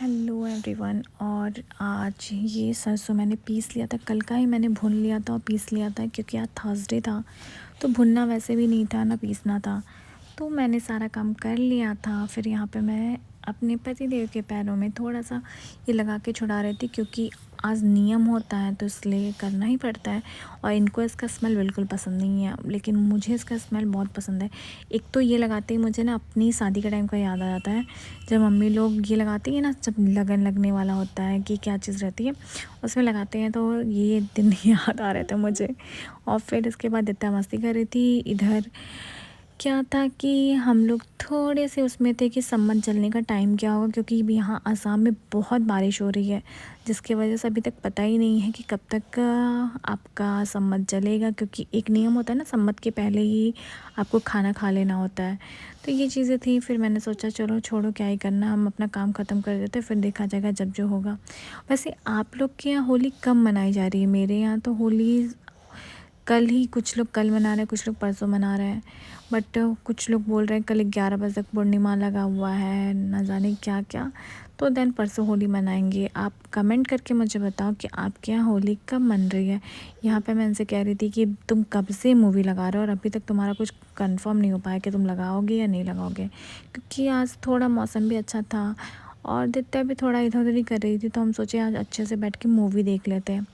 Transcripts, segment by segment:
Hello everyone. और आज ये सरसों मैंने पीस लिया था, कल का ही मैंने भून लिया था और पीस लिया था, क्योंकि आज थर्सडे था तो भुनना वैसे भी नहीं था ना पीसना था। तो मैंने सारा काम कर लिया था। फिर यहाँ पे मैं अपने पतिदेव के पैरों में थोड़ा सा ये लगा के छुड़ा रही थी, क्योंकि आज नियम होता है तो इसलिए करना ही पड़ता है। और इनको इसका स्मेल बिल्कुल पसंद नहीं है, लेकिन मुझे इसका स्मेल बहुत पसंद है। एक तो ये लगाते ही मुझे ना अपनी शादी का टाइम का याद आ जाता है, जब मम्मी लोग ये लगाती है ना, जब लगन लगने वाला होता है कि क्या चीज़ रहती है उसमें लगाते हैं, तो ये दिन याद आ रहे थे मुझे। और फिर इसके बाद इतना मस्ती कर रही थी इधर। क्या था कि हम लोग थोड़े से उसमें थे कि सम्मत जलने का टाइम क्या होगा, क्योंकि यहाँ असम में बहुत बारिश हो रही है, जिसकी वजह से अभी तक पता ही नहीं है कि कब तक आपका सम्मत जलेगा। क्योंकि एक नियम होता है ना, सम्मत के पहले ही आपको खाना खा लेना होता है। तो ये चीज़ें थी। फिर मैंने सोचा चलो छोड़ो, क्या ही करना, हम अपना काम ख़त्म कर देते, फिर देखा जाएगा जब जो होगा। वैसे आप लोग के यहाँ होली कब मनाई जा रही है? मेरे यहाँ तो होली कल ही, कुछ लोग कल मना रहे हैं, कुछ लोग परसों मना रहे हैं। बट कुछ लोग बोल रहे हैं कल 11 बजे तक पूर्णिमा लगा हुआ है, ना जाने क्या क्या। तो देन परसों होली मनाएंगे। आप कमेंट करके मुझे बताओ कि आपके यहाँ होली कब मन रही है। यहाँ पे मैं इनसे कह रही थी कि तुम कब से मूवी लगा रहे हो और अभी तक तुम्हारा कुछ कंफर्म नहीं हो पाया कि तुम लगाओगे या नहीं लगाओगे, क्योंकि आज थोड़ा मौसम भी अच्छा था और दित्या भी थोड़ा इधर उधर ही कर रही थी, तो हम सोचे आज अच्छे से बैठ के मूवी देख लेते हैं।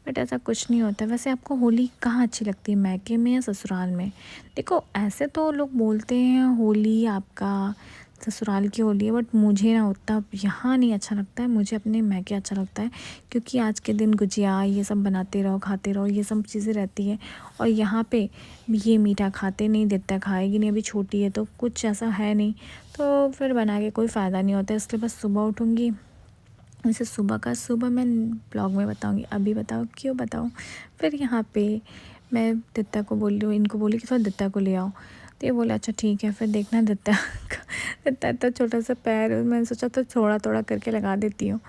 बट ऐसा कुछ नहीं होता। वैसे आपको होली कहाँ अच्छी लगती है, मैके में या ससुराल में? देखो, ऐसे तो लोग बोलते हैं होली आपका ससुराल की होली है, बट मुझे ना उतना यहाँ नहीं अच्छा लगता है। मुझे अपने मैके अच्छा लगता है, क्योंकि आज के दिन गुजिया ये सब बनाते रहो, खाते रहो, ये सब चीज़ें रहती है। और यहाँ पे ये मीठा खाते नहीं, देता खाएगी नहीं, अभी छोटी है तो कुछ ऐसा है नहीं, तो फिर बना के कोई फ़ायदा नहीं होता। इसलिए बस सुबह उठूँगी। वैसे सुबह मैं ब्लॉग में बताऊंगी, अभी बताओ क्यों बताऊँ। फिर यहाँ पे मैं दत्ता को बोल रही हूँ, इनको बोली कि थोड़ा दत्ता को ले आओ, तो ये बोला अच्छा ठीक है। फिर देखना दत्ता दत्ता इतना छोटा सा पैर, मैंने सोचा तो थोड़ा थोड़ा करके लगा देती हूँ।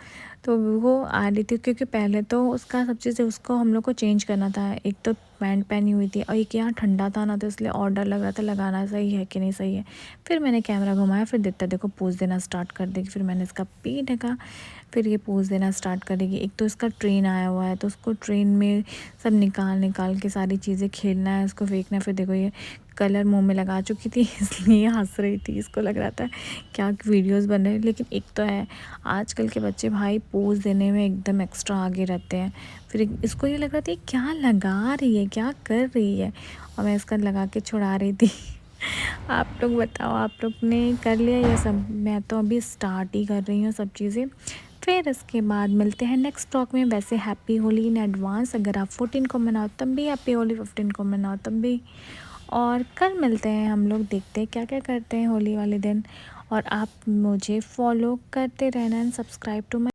तो वो आ रही थी, क्योंकि पहले तो उसका सब चीज़ें उसको हम लोग को चेंज करना था। एक तो पैंट पहनी हुई थी और एक यहाँ ठंडा था ना, तो इसलिए और डर लग रहा था लगाना सही है कि नहीं सही है। फिर मैंने कैमरा घुमाया, फिर दत्ता देखो पोज देना स्टार्ट कर देगी। फिर मैंने इसका पीठ ढका, फिर ये पोज़ देना स्टार्ट करेगी। एक तो इसका ट्रेन आया हुआ है, तो उसको ट्रेन में सब निकाल निकाल के सारी चीज़ें खेलना है, उसको फेंकना है। फिर देखो ये कलर मुंह में लगा चुकी थी इसलिए हंस रही थी, इसको लग रहा था क्या वीडियोस बन रहे हैं। लेकिन एक तो है, आजकल के बच्चे भाई पोज़ देने में एकदम एक्स्ट्रा आगे रहते हैं। फिर इसको ये लग रहा था क्या लगा रही है, क्या कर रही है, और मैं इसका लगा के छुड़ा रही थी आप लोग बताओ, आप लोग ने कर लिया ये सब? मैं तो अभी स्टार्ट ही कर रही हूँ सब चीज़ें। फिर इसके बाद मिलते हैं नेक्स्ट टॉक में। वैसे हैप्पी होली इन एडवांस, अगर आप 14 को मनाओ तब भी हैप्पी होली, 15 को मनाओ तब भी। और कल मिलते हैं हम लोग, देखते हैं क्या क्या करते हैं होली वाले दिन। और आप मुझे फॉलो करते रहना एंड सब्सक्राइब टू माई